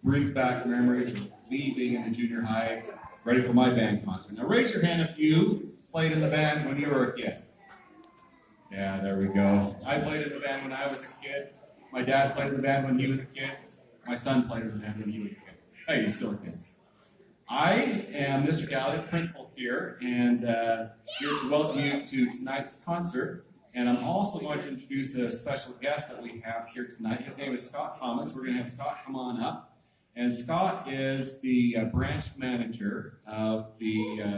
brings back memories of me being in the junior high, ready for my band concert. Now raise your hand if you played in the band when you were a kid. Yeah, there we go. I played in the band when I was a kid. My dad played in the band when he was a kid. My son played in the band when he was a kid. Hey, you're still a kid. I am Mr. Galley, principal here, and here to welcome you to tonight's concert. And I'm also going to introduce a special guest that we have here tonight. His name is Scott Thomas. We're going to have Scott come on up. And Scott is the branch manager of the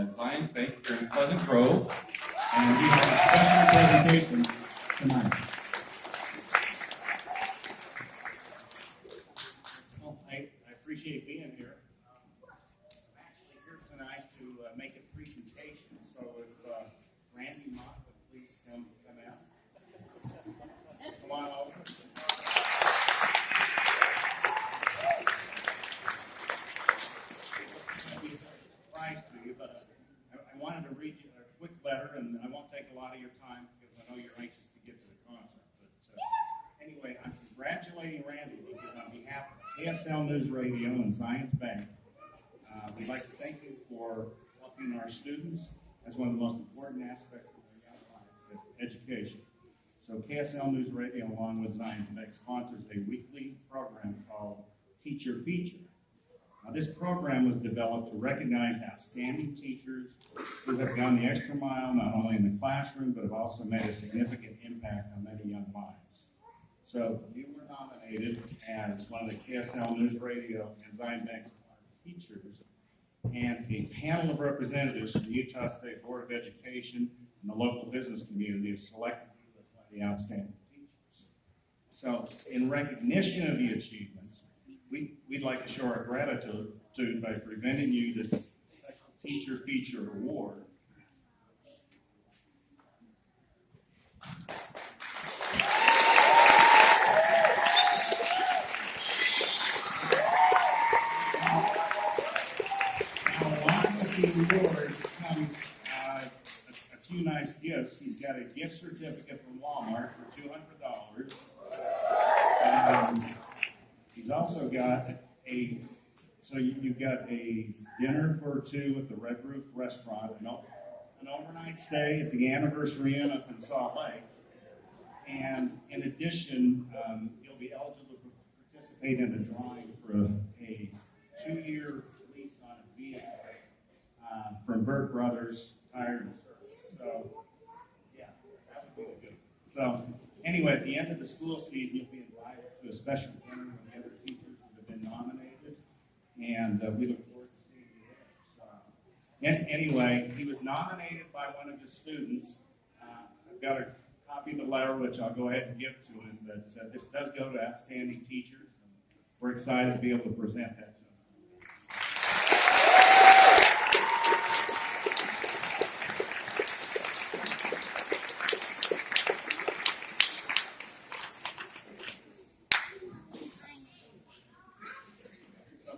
Zions Bank here in Pleasant Grove. And we have a special presentation tonight. Well, I appreciate being here. I'm actually here tonight to make a presentation. So if Randy Mott would please come out. Come on over. I'll be surprised to you, but I wanted to read you a quick letter, and I won't take a lot of your time because I know you're anxious to get to the concert. But anyway, I'm congratulating Randy because on behalf of KSL News Radio and Zions Bank, we'd like to thank you for helping our students. That's one of the most important aspects of their young life, education. So KSL News Radio, along with Zions Bank, sponsors a weekly program called Teacher Feature. Now, this program was developed to recognize outstanding teachers who have gone the extra mile, not only in the classroom, but have also made a significant impact on many young lives. So you were nominated as one of the KSL News Radio and Zions Bank teachers, and a panel of representatives from the Utah State Board of Education and the local business community have selected you as the outstanding teachers. So in recognition of the achievements, we'd like to show our gratitude by presenting you this special Teacher Feature Award. Award comes a few nice gifts. He's got a gift certificate from Walmart for $200. He's also got you've got a dinner for two at the Red Roof Restaurant, an overnight stay at the Anniversary Inn up in Salt Lake, and in addition, you'll be eligible to participate in a drawing for a 2-year lease on a vehicle from Burt Brothers Tire and Service. So, yeah, that would be good. So, anyway, at the end of the school season, you'll be invited to a special dinner with the other teachers that have been nominated, and we look forward to seeing you there. So, anyway, he was nominated by one of his students. I've got a copy of the letter, which I'll go ahead and give to him, but this does go to outstanding teachers. We're excited to be able to present that to him.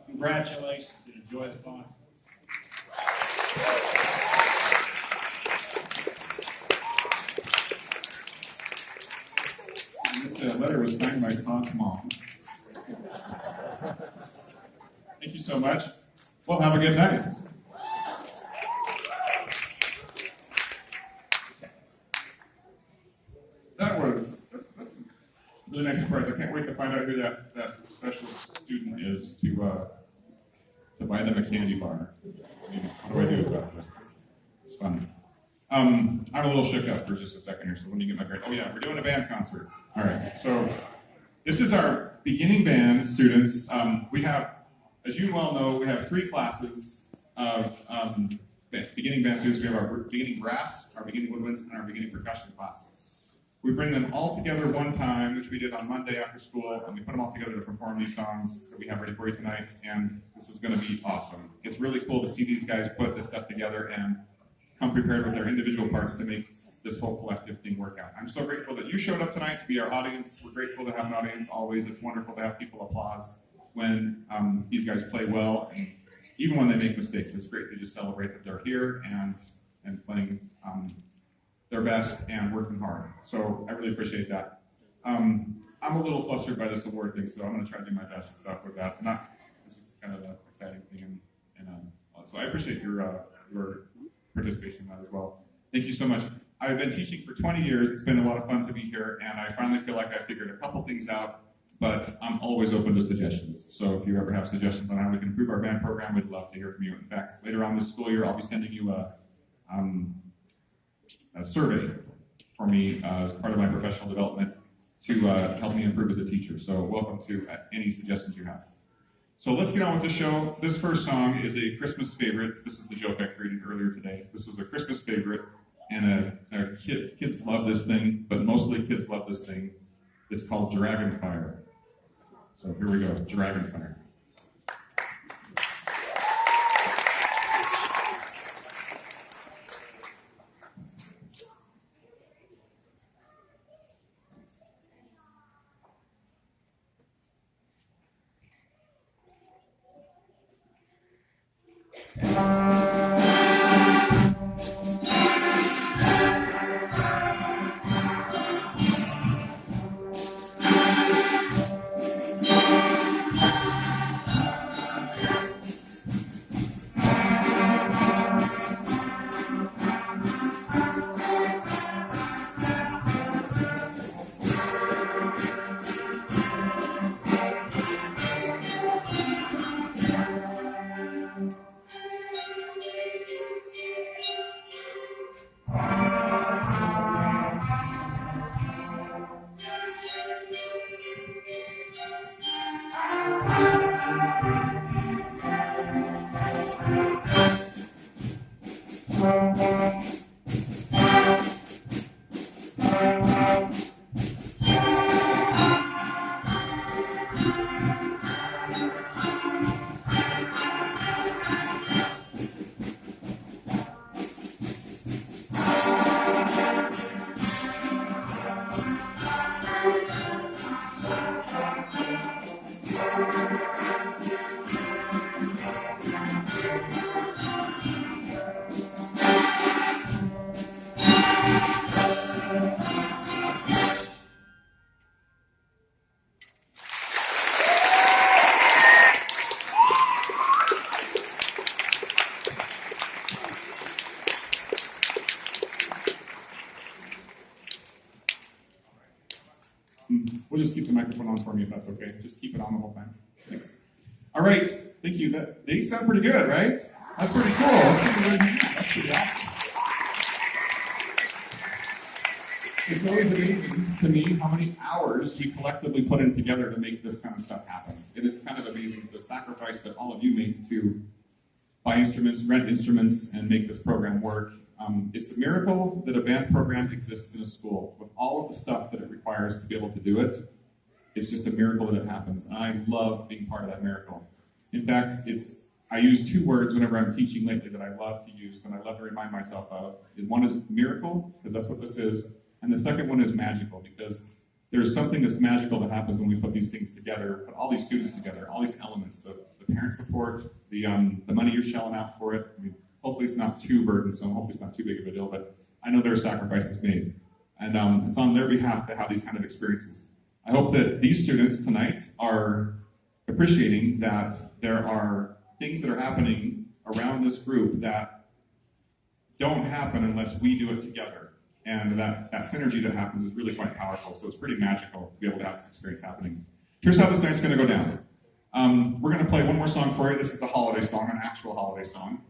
Congratulations and enjoy the concert. This letter was signed by Tom's mom. Thank you so much. Well, have a good night. That's a really nice surprise. I can't wait to find out who that special student is to buy them a candy bar. I mean, what do I do about this? It's fun. I'm a little shook up for just a second here, so let me get my grade. Oh yeah, we're doing a band concert. All right, so this is our beginning band students. We have, as you well know, we have 3 classes of beginning band students. We have our beginning brass, our beginning woodwinds, and our beginning percussion classes. We bring them all together one time, which we did on Monday after school, and we put them all together to perform these songs that we have ready for you tonight, and this is going to be awesome. It's really cool to see these guys put this stuff together and come prepared with their individual parts to make this whole collective thing work out. I'm so grateful that you showed up tonight to be our audience. We're grateful to have an audience always. It's wonderful to have people applause when these guys play well, and even when they make mistakes. It's great to just celebrate that they're here and playing their best and working hard. So I really appreciate that. I'm a little flustered by this award thing, so I'm going to try to do my best stuff with that. It's just kind of an exciting thing, so I appreciate your participation in that as well. Thank you so much. I've been teaching for 20 years. It's been a lot of fun to be here, and I finally feel like I figured a couple things out, but I'm always open to suggestions. So if you ever have suggestions on how we can improve our band program, we'd love to hear from you. In fact, later on this school year, I'll be sending you a survey for me as part of my professional development to help me improve as a teacher. So welcome to any suggestions you have. So let's get on with the show. This first song is a Christmas favorite. This is the joke I created earlier today. This is a Christmas favorite, and kids love this thing, but mostly kids love this thing. It's called Dragonfire. So here we go, Dragonfire. We'll just keep the microphone on for me if that's okay. Just keep it on the whole time. Thanks. All right, thank you. They sound pretty good, right? That's pretty cool. That's pretty awesome. It's always amazing to me how many hours we collectively put in together to make this kind of stuff happen. And it's kind of amazing the sacrifice that all of you make to buy instruments, rent instruments, and make this program work. It's a miracle that a band program exists in a school with all of the stuff that it requires to be able to do it. It's just a miracle that it happens, and I love being part of that miracle. In fact, I use two words whenever I'm teaching lately that I love to use and I love to remind myself of. And one is miracle, because that's what this is, and the second one is magical, because there's something that's magical that happens when we put these things together, put all these students together, all these elements, the parent support, the money you're shelling out for it. I mean, hopefully it's not too burdensome, hopefully it's not too big of a deal, but I know there are sacrifices made. And it's on their behalf to have these kind of experiences. I hope that these students tonight are appreciating that there are things that are happening around this group that don't happen unless we do it together. And that synergy that happens is really quite powerful, so it's pretty magical to be able to have this experience happening. Here's how this night's gonna go down. We're gonna play one more song for you. This is a holiday song, an actual holiday song.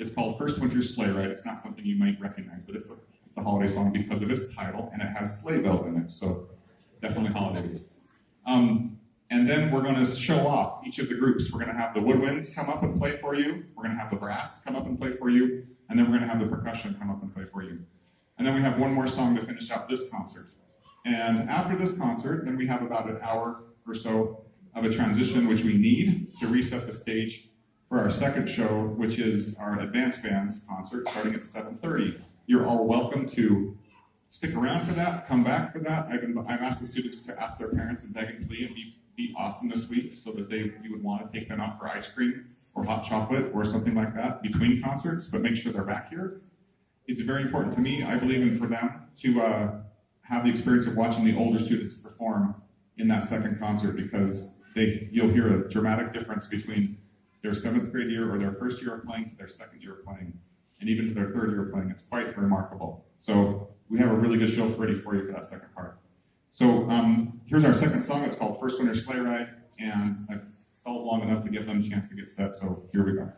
It's called First Winter's Sleigh Ride. It's not something you might recognize, but it's a holiday song because of its title, and it has sleigh bells in it, so definitely holidays. And then we're going to show off each of the groups. We're going to have the woodwinds come up and play for you. We're going to have the brass come up and play for you. And then we're going to have the percussion come up and play for you. And then we have one more song to finish out this concert. And after this concert, then we have about an hour or so of a transition, which we need to reset the stage for our second show, which is our advanced bands concert starting at 7:30. You're all welcome to stick around for that, come back for that. I've asked the students to ask their parents and beg and plead and be awesome this week so that you would want to take them out for ice cream or hot chocolate or something like that between concerts, but make sure they're back here. It's very important to me, I believe, and for them to have the experience of watching the older students perform in that second concert because you'll hear a dramatic difference between their 7th grade year or their first year of playing to their 2nd year of playing, and even to their 3rd year of playing. It's quite remarkable. So we have a really good show ready for you for that second part. So here's our second song. It's called First Winter Sleigh Ride, and I've stalled long enough to give them a chance to get set, so here we go.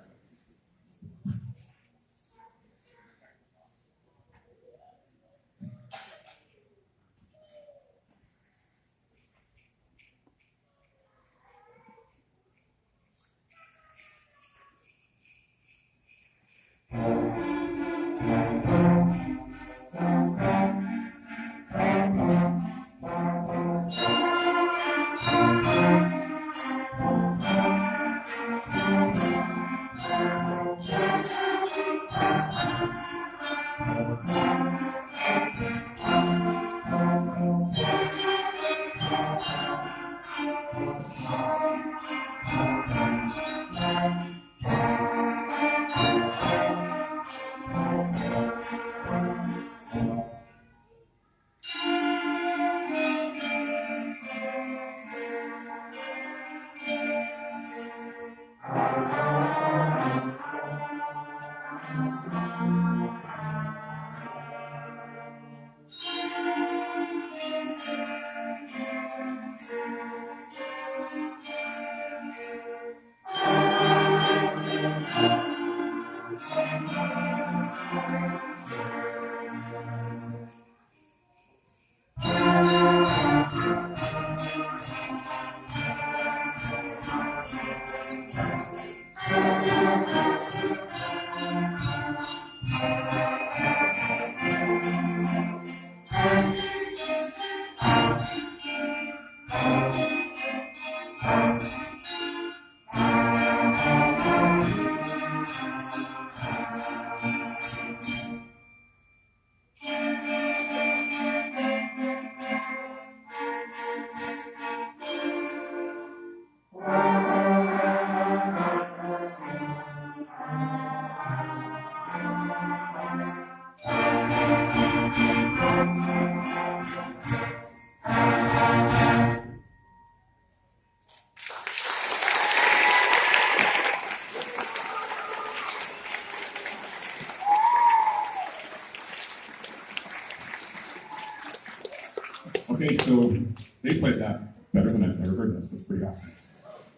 Okay, so they played that better than I've ever heard this. That's pretty awesome.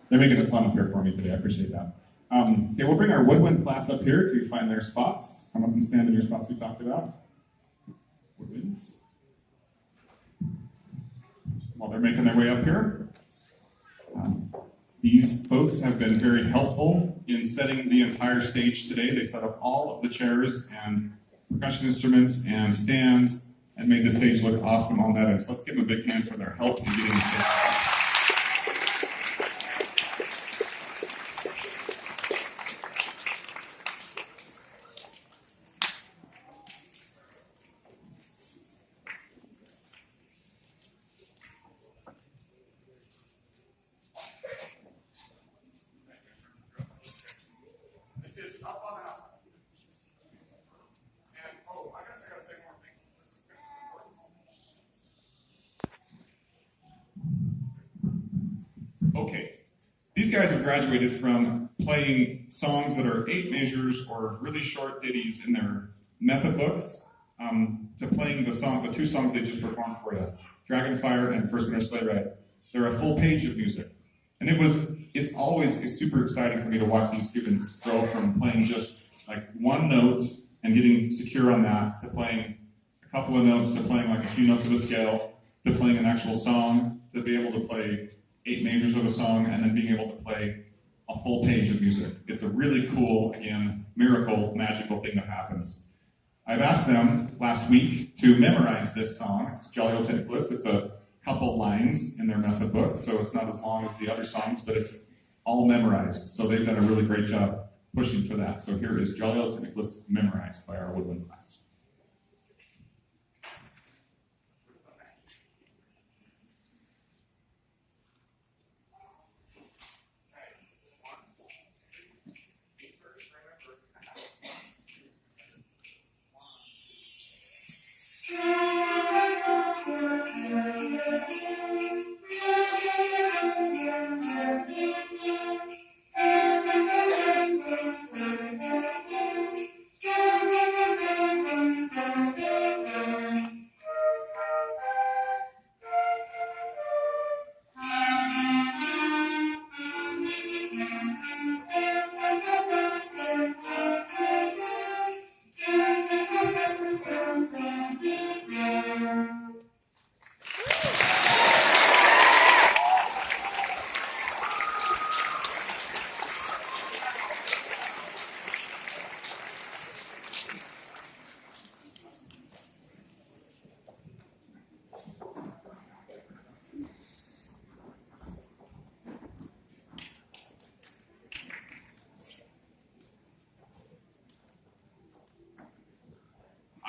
They're making it fun up here for me today. I appreciate that. Okay, we'll bring our woodwind class up here to find their spots. Come up and stand in your spots we talked about. Woodwinds. While they're making their way up here, these folks have been very helpful in setting the entire stage today. They set up all of the chairs and percussion instruments and stands and made the stage look awesome on that end. So let's give them a big hand for their help in getting the stage set. This is up on the up. And I guess I gotta say one more thing. This is important. Okay. These guys have graduated from playing songs that are 8 measures or really short ditties in their method books to playing the 2 songs they just performed for you, Dragonfire and First Winter Sleigh Ride. They're a full page of music. And it's always super exciting for me to watch these students go from playing just like one note and getting secure on that to playing a couple of notes to playing like a few notes of a scale to playing an actual song to be able to play 8 measures of a song and then being able to play a full page of music. It's a really cool, again, miracle, magical thing that happens. I've asked them last week to memorize this song. It's Jolly Old St. Nicholas. It's a couple lines in their method book, so it's not as long as the other songs, but it's all memorized. So they've done a really great job pushing for that. So here is Jolly Old St. Nicholas memorized by our woodwind class.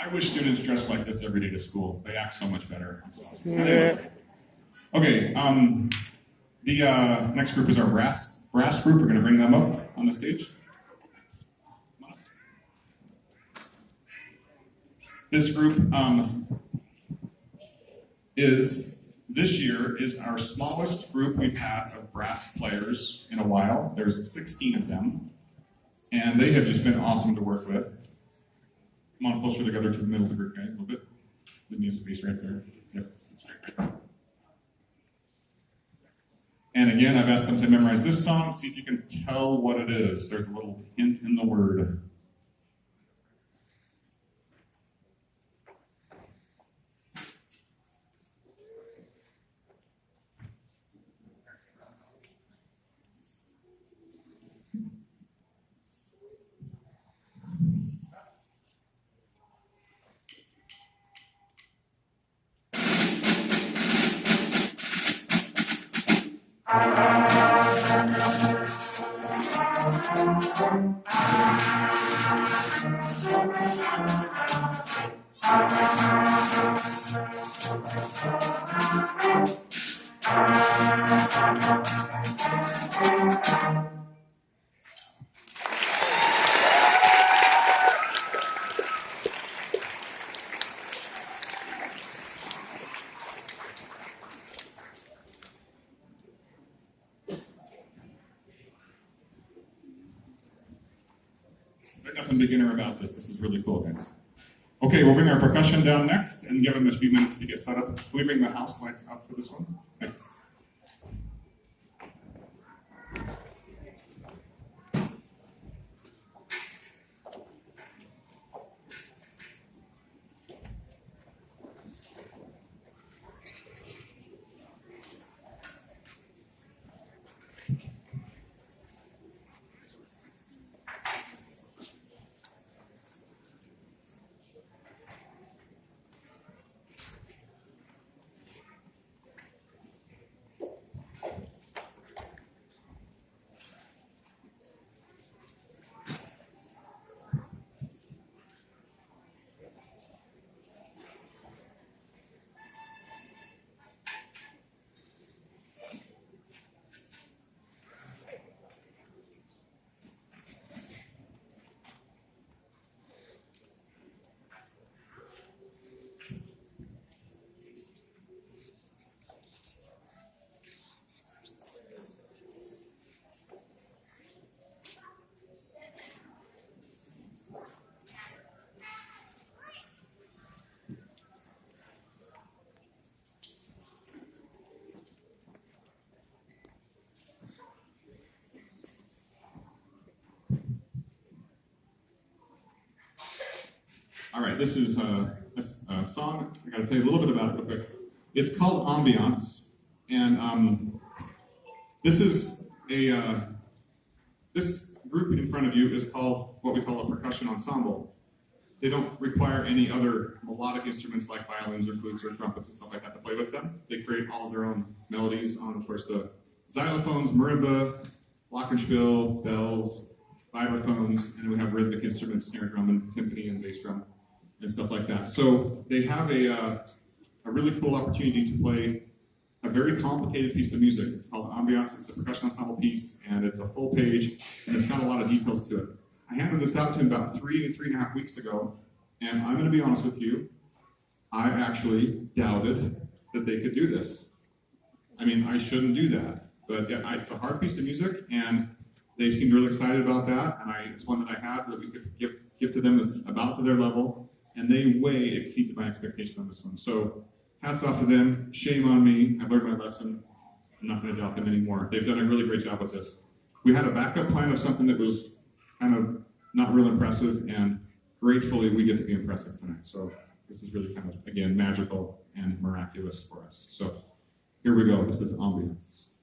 I wish students dressed like this every day to school. They act so much better. Anyway. Okay, the next group is our brass group. We're going to bring them up on the stage. This group this year is our smallest group we've had of brass players in a while. There's 16 of them, and they have just been awesome to work with. Come on closer together to the middle of the group, guys, a little bit. Give me a space right there. Yep, that's right. And again, I've asked them to memorize this song. See if you can tell what it is. There's a little hint in the word. There's nothing beginner about this. This is really cool, guys. Okay, we'll bring our percussion down next and give them a few minutes to get set up. Can we bring the house lights up for this one? Thanks. All right, this is a song. I got to tell you a little bit about it real quick. It's called Ambiance, and this is this group in front of you is called what we call a percussion ensemble. They don't require any other melodic instruments like violins or flutes or trumpets and stuff like that to play with them. They create all of their own melodies on, of course, the xylophones, marimba, glockenspiel, bells, vibraphones, and we have rhythmic instruments, snare drum, and timpani, and bass drum, and stuff like that. So they have a really cool opportunity to play a very complicated piece of music. It's called Ambiance. It's a percussion ensemble piece, and it's a full page, and it's got a lot of details to it. I handed this out to him about 3.5 weeks ago, and I'm going to be honest with you, I actually doubted that they could do this. I mean, I shouldn't do that, but it's a hard piece of music, and they seemed really excited about that, and it's one that I had that we could give to them that's about to their level, and they way exceeded my expectation on this one. So hats off to them. Shame on me. I've learned my lesson. I'm not going to doubt them anymore. They've done a really great job with this. We had a backup plan of something that was kind of not real impressive, and gratefully we get to be impressive tonight. So this is really kind of, again, magical and miraculous for us. So here we go. This is Ambiance.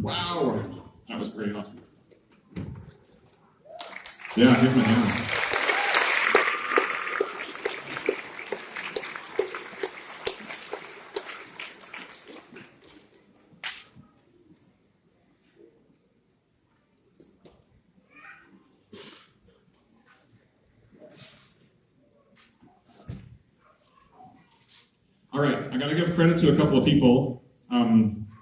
Wow, that was pretty awesome. Yeah, give him a hand. All right, I got to give credit to a couple of people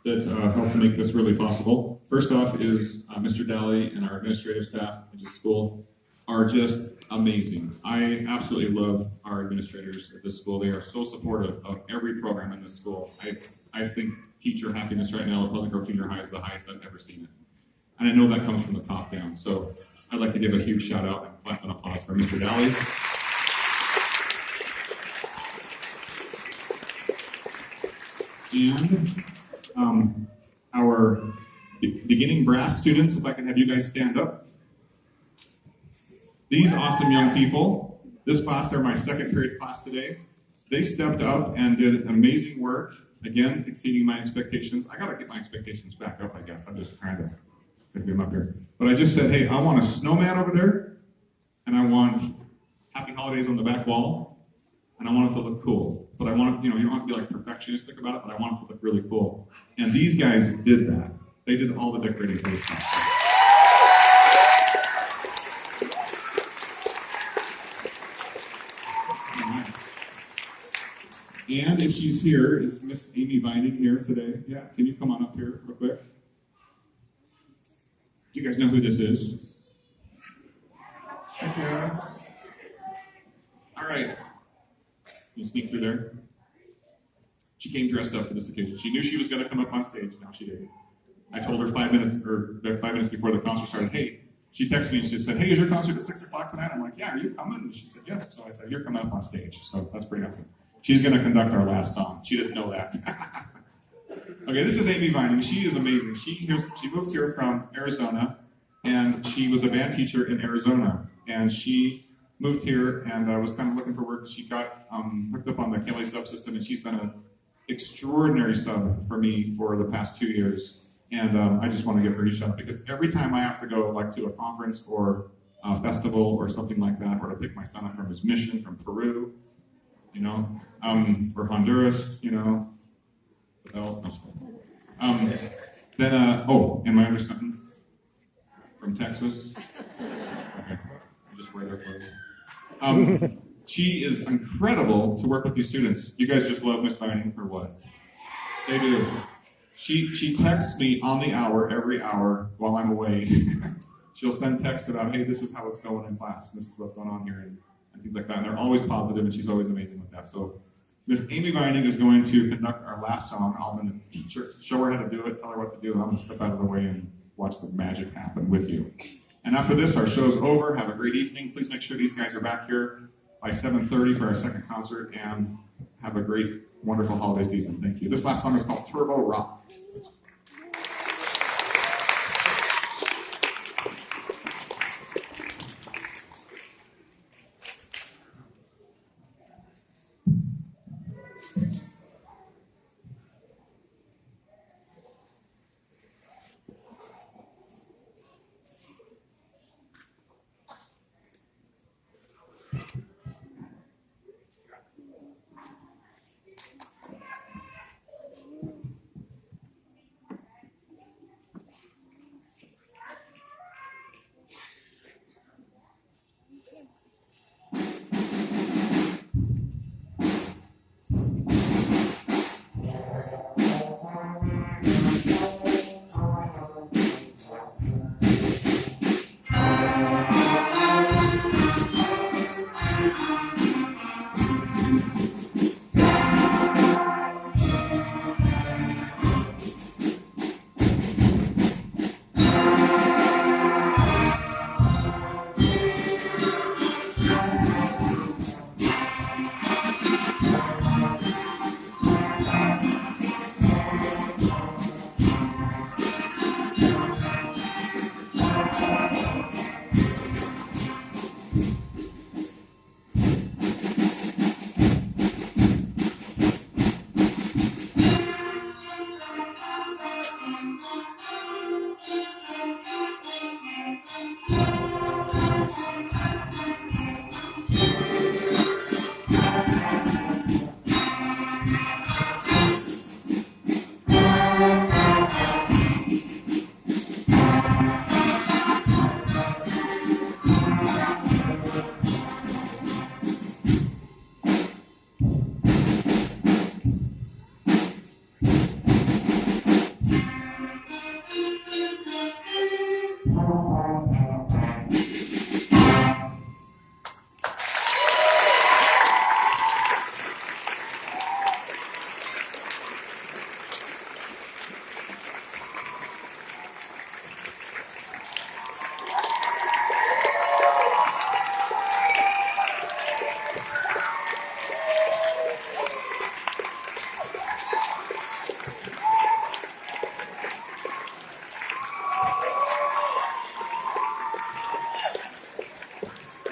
that helped make this really possible. First off is Mr. Daly and our administrative staff at the school are just amazing. I absolutely love our administrators at this school. They are so supportive of every program in this school. I think teacher happiness right now at Pleasant Grove Junior High is the highest I've ever seen it. And I know that comes from the top down. So I'd like to give a huge shout out and clap and applause for Mr. Daly. And our beginning brass students, if I can have you guys stand up. These awesome young people, this class, they're my second period class today. They stepped up and did amazing work, again, exceeding my expectations. I gotta get my expectations back up, I guess. I'm just trying to get them up here. But I just said, hey, I want a snowman over there, and I want happy holidays on the back wall. And I want it to look cool. But I want it, you don't have to be like perfectionistic about it, but I want it to look really cool. And these guys did that. They did all the decorating for this stuff. And if she's here, is Miss Amy Vining here today? Yeah, can you come on up here real quick? Do you guys know who this is? Hi, Kara. All right. You sneak through there. She came dressed up for this occasion. She knew she was going to come up on stage. Now she did. I told her 5 minutes before the concert started, hey, she texted me and she said, hey, is your concert at 6 o'clock tonight? I'm like, yeah, are you coming? And she said, yes. So I said, you're coming up on stage. So that's pretty awesome. She's going to conduct our last song. She didn't know that. Okay, this is Amy Vining. She is amazing. She moved here from Arizona, and she was a band teacher in Arizona. And she moved here and was kind of looking for work. She got hooked up on the KLA subsystem, and she's been an extraordinary sub for me for the past 2 years. And I just want to give her a shout out because every time I have to go like to a conference or a festival or something like that, or to pick my son up from his mission from Peru, or Honduras, and my other son from Texas. Okay, I just wear their clothes. She is incredible to work with these students. You guys just love Miss Vining for what? They do. She texts me on the hour, every hour while I'm away. She'll send texts about, hey, this is how it's going in class, and this is what's going on here, and things like that. And they're always positive, and she's always amazing with that. So Miss Amy Vining is going to conduct our last song. I'm going to teach her, show her how to do it, tell her what to do, and I'm going to step out of the way and watch the magic happen with you. And after this, our show's over. Have a great evening. Please make sure these guys are back here by 7:30 for our second concert, and have a great, wonderful holiday season. Thank you. This last song is called Turbo Rock.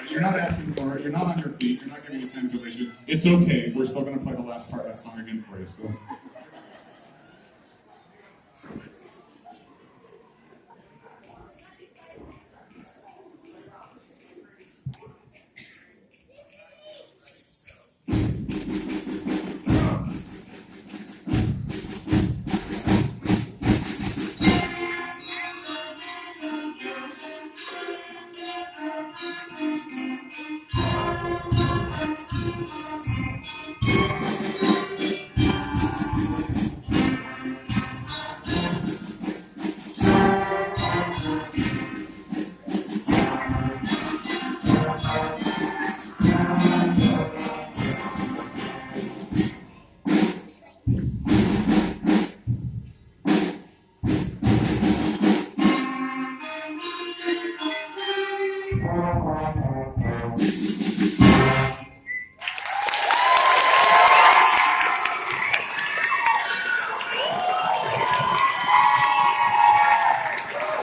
You're not asking for it. You're not on your feet. You're not giving us any information. It's okay. We're still going to play the last part of that song again for you. So.